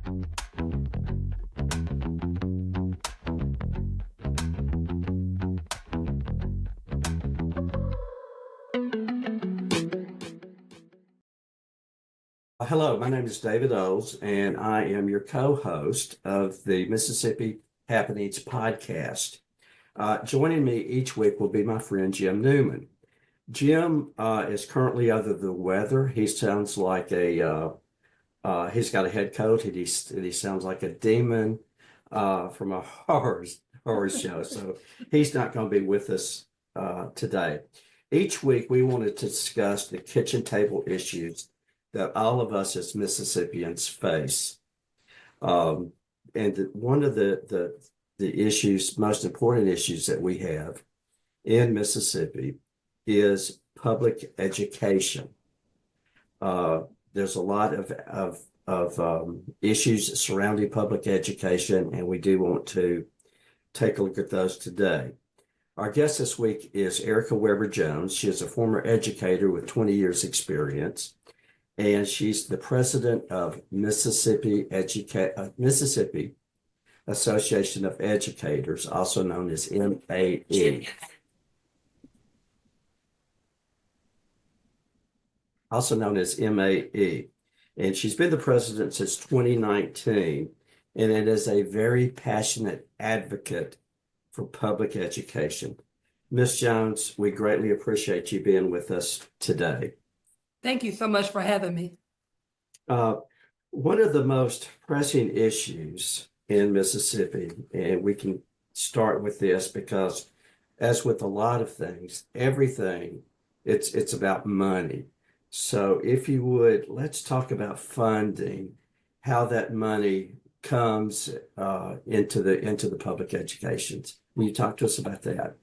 Hello, my name is David Oles, and I am your co-host of the Mississippi Happenings podcast. Joining me each week will be my friend Jim Newman. Jim is currently under the weather. He sounds like he's got a head cold, and he sounds like a demon from a horror show. So he's not going to be with us today. Each week, we wanted to discuss the kitchen table issues that all of us as Mississippians face. And one of the issues, most important issues that we have in Mississippi is public education. There's a lot of issues surrounding public education, and we do want to take a look at those today. Our guest this week is Erica Weber Jones. She is a former educator with 20 years experience, and she's the president of Mississippi Association of Educators, also known as MAE. Also known as MAE. And she's been the president since 2019, and it is a very passionate advocate for public education. Ms. Jones, we greatly appreciate you being with us today. Thank you so much for having me. One of the most pressing issues in Mississippi, and we can start with this because, as with a lot of things, everything, it's about money. So if you would, let's talk about funding, how that money comes into the public educations. Will you talk to us about that?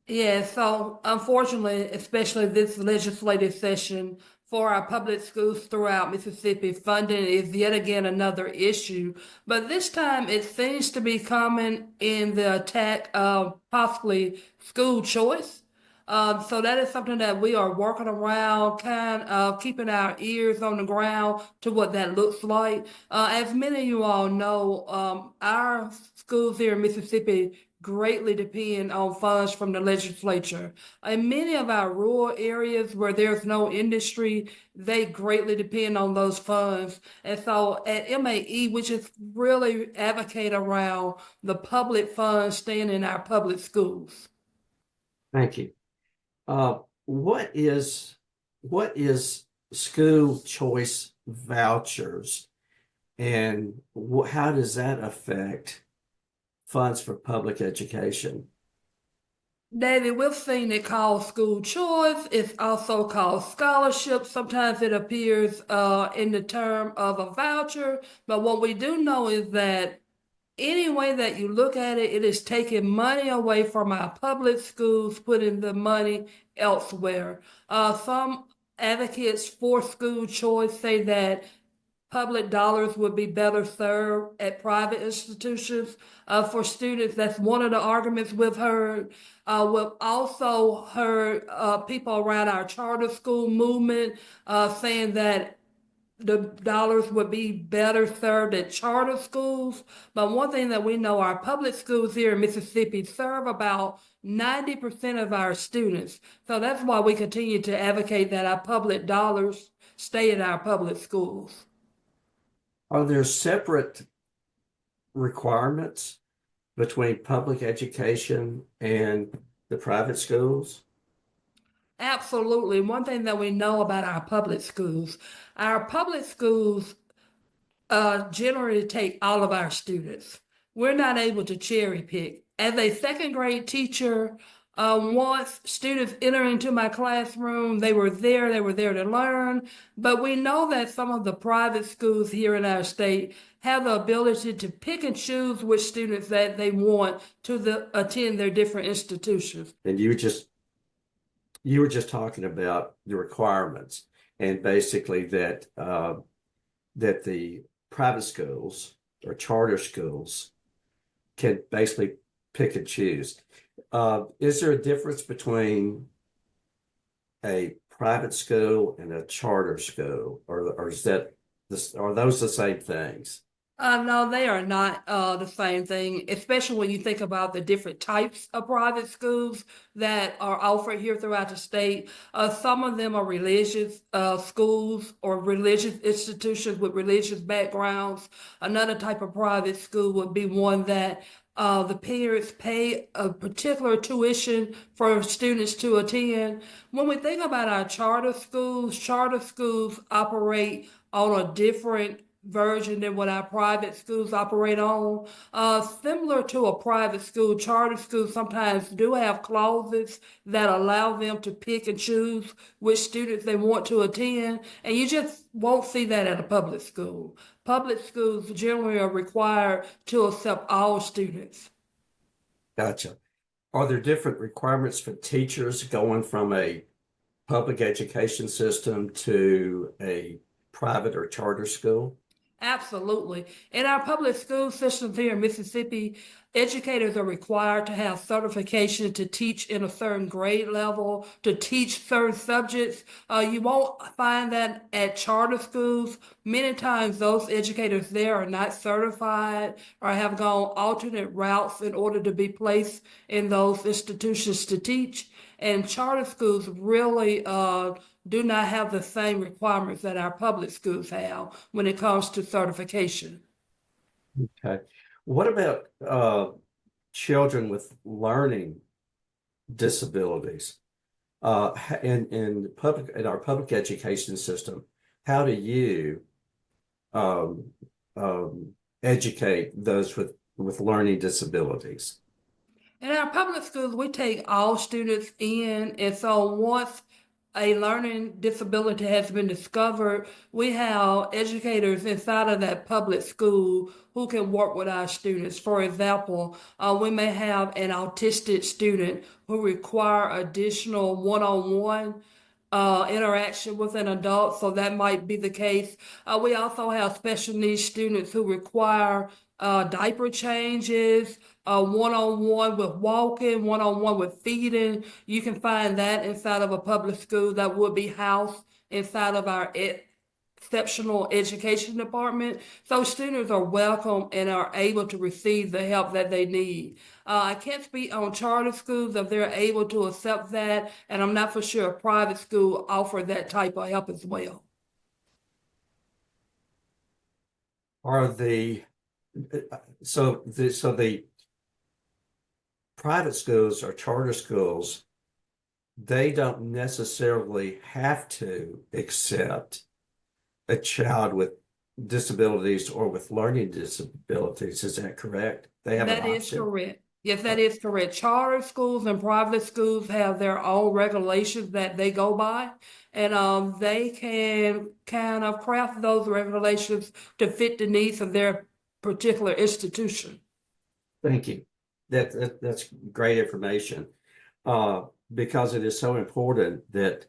Yeah, so unfortunately, especially this legislative session for our public schools throughout Mississippi, funding is yet again another issue. But this time it seems to be coming in the attack of possibly school choice. So that is something that we are working around, kind of keeping our ears on the ground to what that looks like. As many of you all know, our schools here in Mississippi greatly depend on funds from the legislature. In many of our rural areas where there's no industry, they greatly depend on those funds. And so at MAE, we just really advocate around the public funds staying in our public schools. Thank you. What is school choice vouchers, and how does that affect funds for public education? David, we've seen it called school choice. It's also called scholarship. Sometimes it appears in the term of a voucher. But what we do know is that any way that you look at it, it is taking money away from our public schools, putting the money elsewhere. Some advocates for school choice say that public dollars would be better served at private institutions for students. That's one of the arguments we've heard. We've also heard people around our charter school movement saying that the dollars would be better served at charter schools. But one thing that we know, our public schools here in Mississippi serve about 90% of our students. So that's why we continue to advocate that our public dollars stay in our public schools. Are there separate requirements between public education and the private schools? Absolutely. One thing that we know about our public schools generally take all of our students. We're not able to cherry pick. As a second grade teacher, once students enter into my classroom, they were there to learn. But we know that some of the private schools here in our state have the ability to pick and choose which students that they want to attend their different institutions. And you were just talking about the requirements, and basically that the private schools or charter schools can basically pick and choose. Is there a difference between a private school and a charter school, or is that Are those the same things? No, they are not the same thing, especially when you think about the different types of private schools that are offered here throughout the state. Some of them are religious schools or religious institutions with religious backgrounds. Another type of private school would be one that the parents pay a particular tuition for students to attend. When we think about our charter schools operate on a different version than what our private schools operate on. Similar to a private school, charter schools sometimes do have clauses that allow them to pick and choose which students they want to attend, and you just won't see that at a public school. Public schools generally are required to accept all students. Gotcha. Are there different requirements for teachers going from a public education system to a private or charter school? Absolutely. In our public school systems here in Mississippi, educators are required to have certification to teach in a certain grade level, to teach certain subjects. You won't find that at charter schools. Many times, those educators there are not certified or have gone alternate routes in order to be placed in those institutions to teach. And charter schools really do not have the same requirements that our public schools have when it comes to certification. Okay. What about children with learning disabilities? In our public education system, how do you um, educate those with learning disabilities? In our public schools, we take all students in, and so once a learning disability has been discovered, we have educators inside of that public school who can work with our students. For example, we may have an autistic student who require additional one-on-one interaction with an adult, so that might be the case. We also have special needs students who require diaper changes, one-on-one with walking, one-on-one with feeding. You can find that inside of a public school that would be housed inside of our exceptional education department. So students are welcome and are able to receive the help that they need. I can't speak on charter schools if they're able to accept that, and I'm not for sure a private school offer that type of help as well. Are the the private schools or charter schools, they don't necessarily have to accept a child with disabilities or with learning disabilities. Is that correct? They have an That is option. correct. Yes, that Oh, is correct. Charter schools and private schools have their own regulations that they go by, and they can kind of craft those regulations to fit the needs of their particular institution. thank you. That's great information. Because it is so important that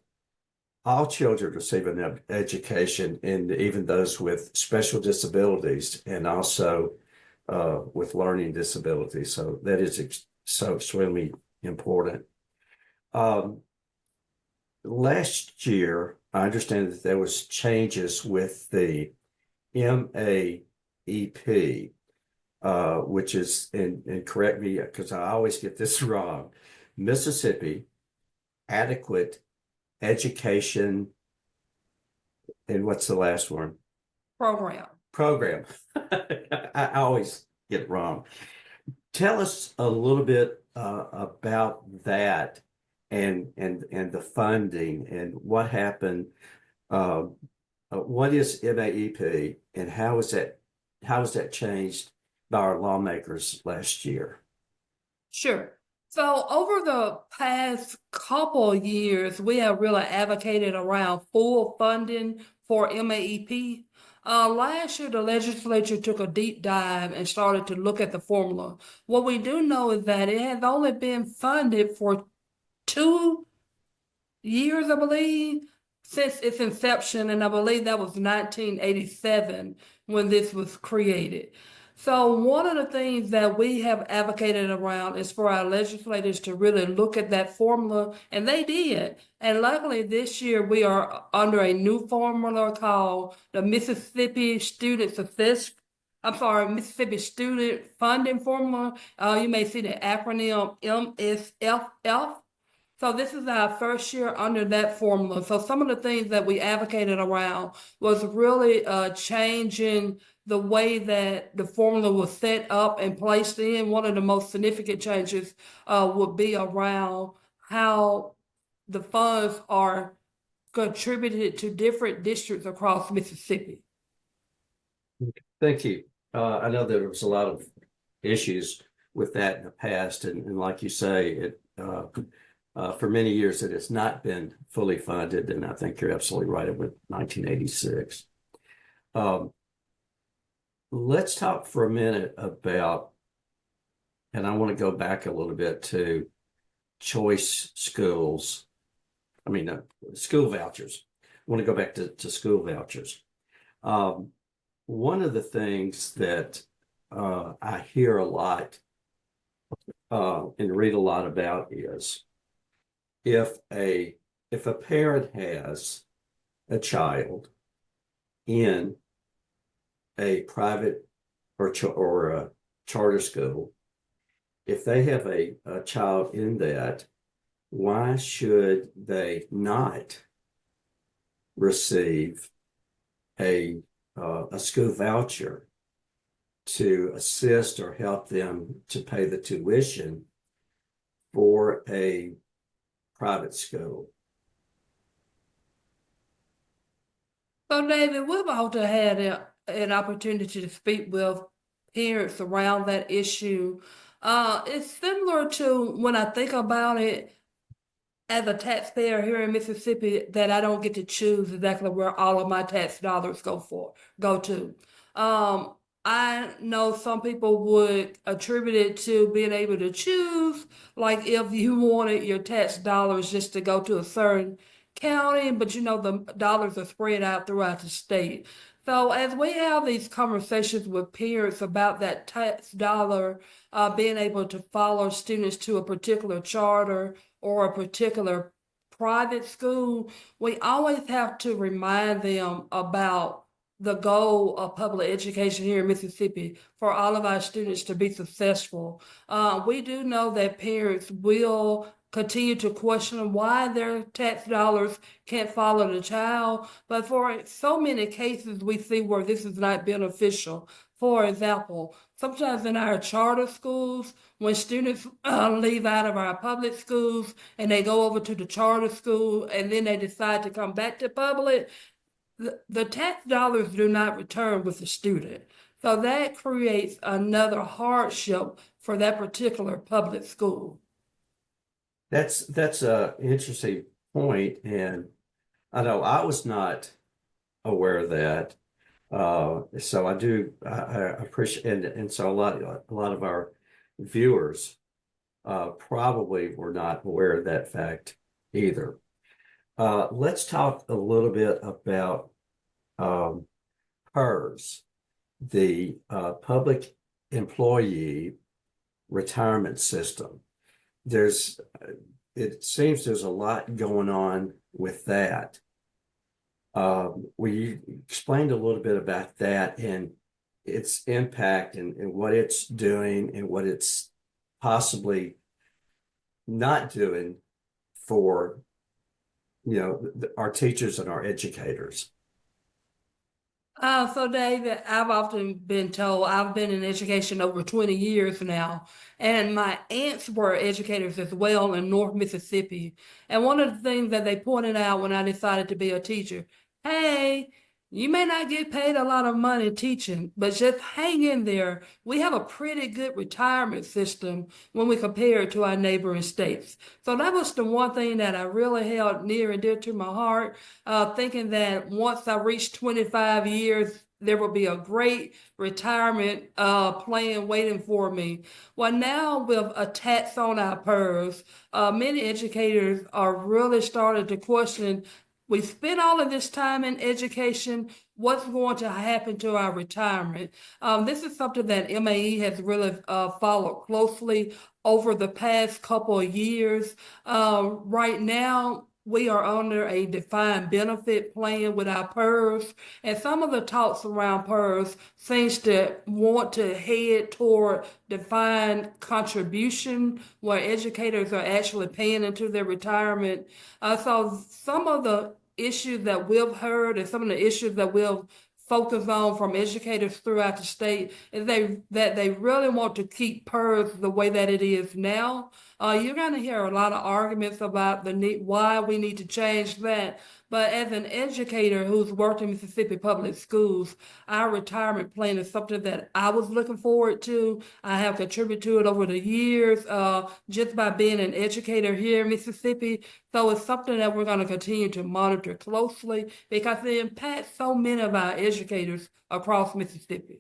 all children receive an education, and even those with special disabilities and also with learning disabilities. So that is so extremely important. Um, Last year, I understand that there was changes with the MAEP, which is, and correct me because I always get this wrong, Mississippi Adequate Education, and what's the last one? Program. Program. I always get it wrong. Tell us a little bit about that and the funding and what happened. Uh, what is MAEP and how is that changed by our lawmakers last year? Sure. So over the past couple of years, we have really advocated around full funding for MAEP. Last year, the legislature took a deep dive and started to look at the formula. What we do know is that it has only been funded for 2 years, I believe, since its inception, and I believe that was 1987 when this was created. So one of the things that we have advocated around is for our legislators to really look at that formula, and they did. And luckily this year we are under a new formula called the Mississippi Student Funding Formula. You may see the acronym MSFF. So this is our first year under that formula. So some of the things that we advocated around was really changing the way that the formula was set up and placed in. One of the most significant changes would be around how the funds are contributed to different districts across Mississippi. Thank you. I know there was a lot of issues with that in the past, and like you say, it for many years it has not been fully funded, and I think you're absolutely right with 1986. Let's talk for a minute about, and I want to go back a little bit to choice schools. I mean, school vouchers. I want to go back to school vouchers. One of the things that I hear a lot and read a lot about is if a parent has a child in a private or a charter school, if they have a child in that, why should they not receive a school voucher to assist or help them to pay the tuition for a private school? So, David, we've also had an opportunity to speak with parents around that issue. It's similar to when I think about it as a taxpayer here in Mississippi, that I don't get to choose exactly where all of my tax dollars go to. I know some people would attribute it to being able to choose, like if you wanted your tax dollars just to go to a certain county, but the dollars are spread out throughout the state. So as we have these conversations with parents about that tax dollar being able to follow students to a particular charter or a particular private school, we always have to remind them about the goal of public education here in Mississippi for all of our students to be successful. We do know that parents will continue to question why their tax dollars can't follow the child, but for so many cases we see where this is not beneficial. For example, sometimes in our charter schools, when students leave out of our public schools and they go over to the charter school and then they decide to come back to public, the tax dollars do not return with the student. So that creates another hardship for that particular public school. That's a interesting point, and I know I was not aware of that. So I appreciate, and so a lot of our viewers probably were not aware of that fact either. Let's talk a little bit about PERS, the Public Employee Retirement System. It seems there's a lot going on with that. We explained a little bit about that and its impact and what it's doing and what it's possibly not doing for our teachers and our educators. So David, I've often been told I've been in education over 20 years now, and my aunts were educators as well in North Mississippi. And one of the things that they pointed out when I decided to be a teacher, hey, you may not get paid a lot of money teaching, but just hang in there. We have a pretty good retirement system when we compare it to our neighboring states. So that was the one thing that I really held near and dear to my heart, thinking that once I reached 25 years, there will be a great retirement plan waiting for me. Well, now with a tax on our PERS, many educators are really starting to question, we spent all of this time in education. what's going to happen to our retirement. This is something that MAE has really followed closely over the past couple of years. Right now, we are under a defined benefit plan with our PERS, and some of the talks around PERS seems to want to head toward defined contribution, where educators are actually paying into their retirement. So some of the issues that we've heard and some of the issues that we've focused on from educators throughout the state is that they really want to keep PERS the way that it is now. You're going to hear a lot of arguments about the need, why we need to change that. But as an educator who's worked in Mississippi public schools, our retirement plan is something that I was looking forward to. I have contributed to it over the years, just by being an educator here in Mississippi. So it's something that we're going to continue to monitor closely because it impacts so many of our educators across Mississippi.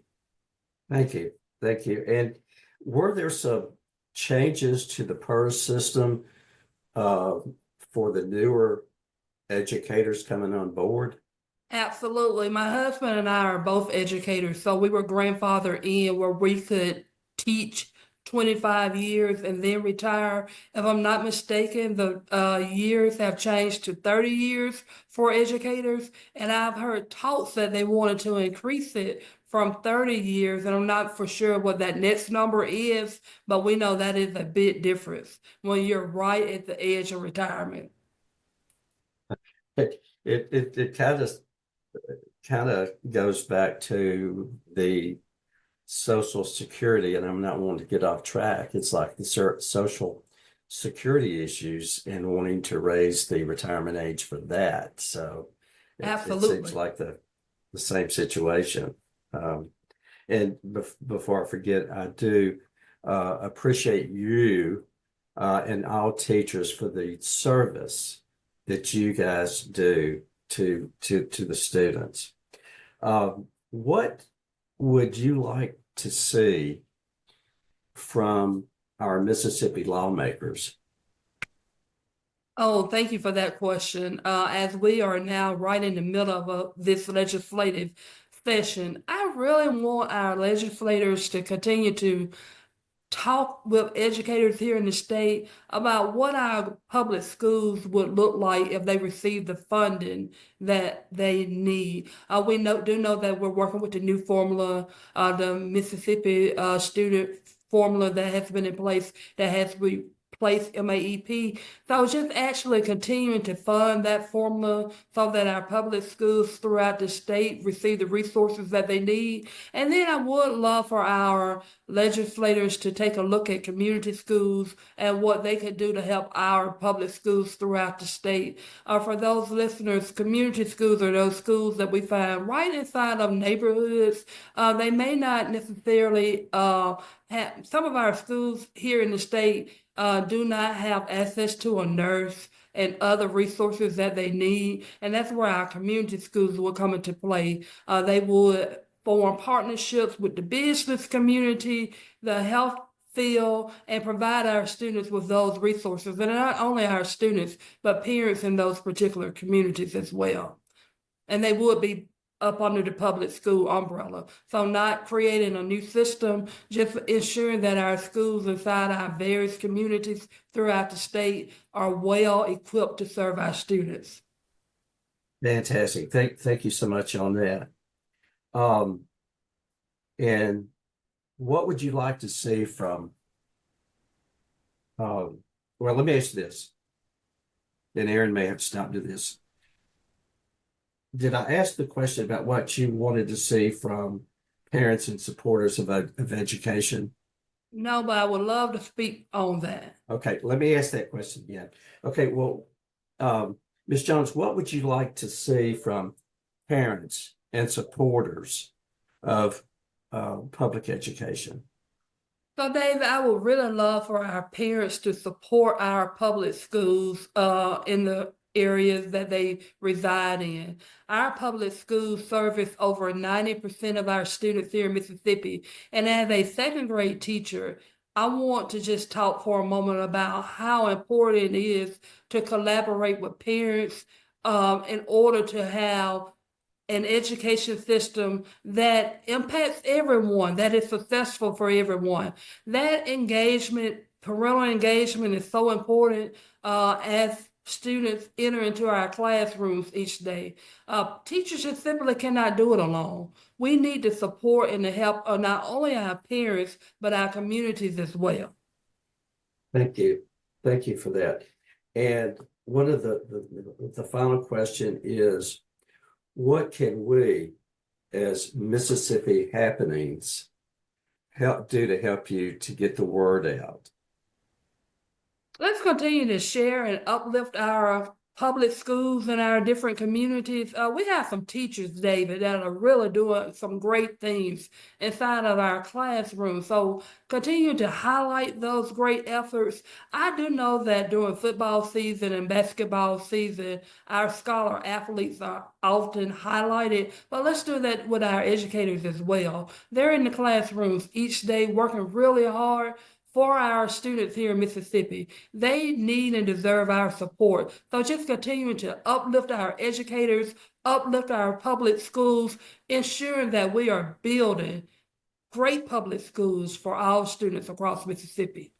Thank you. Thank you. And were there some changes to the PERS system for the newer educators coming on board? Absolutely. My husband and I are both educators, so we were grandfathered in where we could teach 25 years and then retire. If I'm not mistaken, the years have changed to 30 years for educators, and I've heard talks that they wanted to increase it from 30 years, and I'm not for sure what that next number is, but we know that is a big difference when you're right at the edge of retirement. It kind of goes back to the Social Security, and I'm not wanting to get off track. It's like the Social Security issues and wanting to raise the retirement age for that. So it seems Absolutely. like the same situation. And before I forget, I do appreciate you and all teachers for the service that you guys do to the students. What would you like to see from our Mississippi lawmakers? Oh, thank you for that question. As we are now right in the middle of this legislative session, I really want our legislators to continue to talk with educators here in the state about what our public schools would look like if they received the funding that they need. We do know that we're working with the new formula, the Mississippi student formula that has been in place that has replaced MAEP. So just actually continuing to fund that formula so that our public schools throughout the state receive the resources that they need. And then I would love for our legislators to take a look at community schools and what they could do to help our public schools throughout the state. For those listeners, community schools are those schools that we find right inside of neighborhoods. They may not necessarily some of our schools here in the state do not have access to a nurse and other resources that they need. And that's where our community schools will come into play. They would form partnerships with the business community, the health field, and provide our students with those resources. And not only our students, but parents in those particular communities as well. And they would be up under the public school umbrella. So not creating a new system, just ensuring that our schools inside our various communities throughout the state are well equipped to serve our students. Fantastic. Thank you so much on that. And what would you like to see from, well, let me ask you this, and Aaron may have to stop to this. Did I ask the question about what you wanted to see from parents and supporters of education? No, but I would love to speak on that. Okay, let me ask that question again. Okay, well, Ms. Jones, what would you like to see from parents and supporters of public education? So, David, I would really love for our parents to support our public schools in the areas that they reside in. Our public schools service over 90% of our students here in Mississippi. And as a second grade teacher, I want to just talk for a moment about how important it is to collaborate with parents in order to have an education system that impacts everyone, that is successful for everyone. That engagement, parental engagement, is so important as students enter into our classrooms each day. Teachers just simply cannot do it alone. We need the support and the help of not only our parents, but our communities as well. Thank you. Thank you for that. And one of the final question is, what can we as Mississippi Happenings help do to help you to get the word out? Let's continue to share and uplift our public schools and our different communities. We have some teachers, David, that are really doing some great things inside of our classroom. So continue to highlight those great efforts. I do know that during football season and basketball season, our scholar athletes are often highlighted, but let's do that with our educators as well. They're in the classrooms each day working really hard for our students here in Mississippi. They need and deserve our support. So just continue to uplift our educators, uplift our public schools, ensuring that we are building great public schools for all students across Mississippi.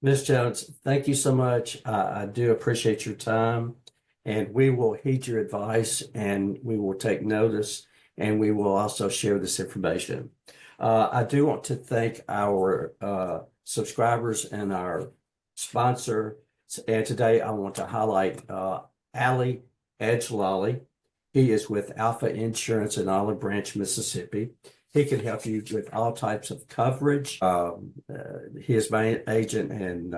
Ms. Jones, thank you so much. I do appreciate your time, and we will heed your advice, and we will take notice, and we will also share this information. I do want to thank our subscribers and our sponsor. And today I want to highlight Ali Edgelolly. He is with Alpha Insurance in Olive Branch, Mississippi. He can help you with all types of coverage. He is my agent, and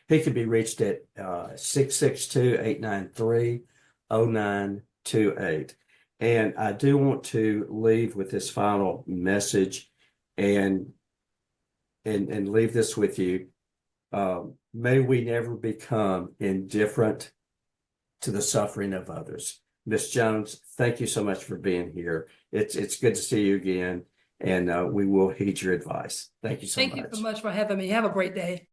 he can be reached at 662-893-0928. And I do want to leave with this final message and leave this with you. May we never become indifferent to the suffering of others. Ms. Jones, thank you so much for being here. It's good to see you again, and we will heed your advice. Thank you so much. Thank you so much for having me. Have a great day.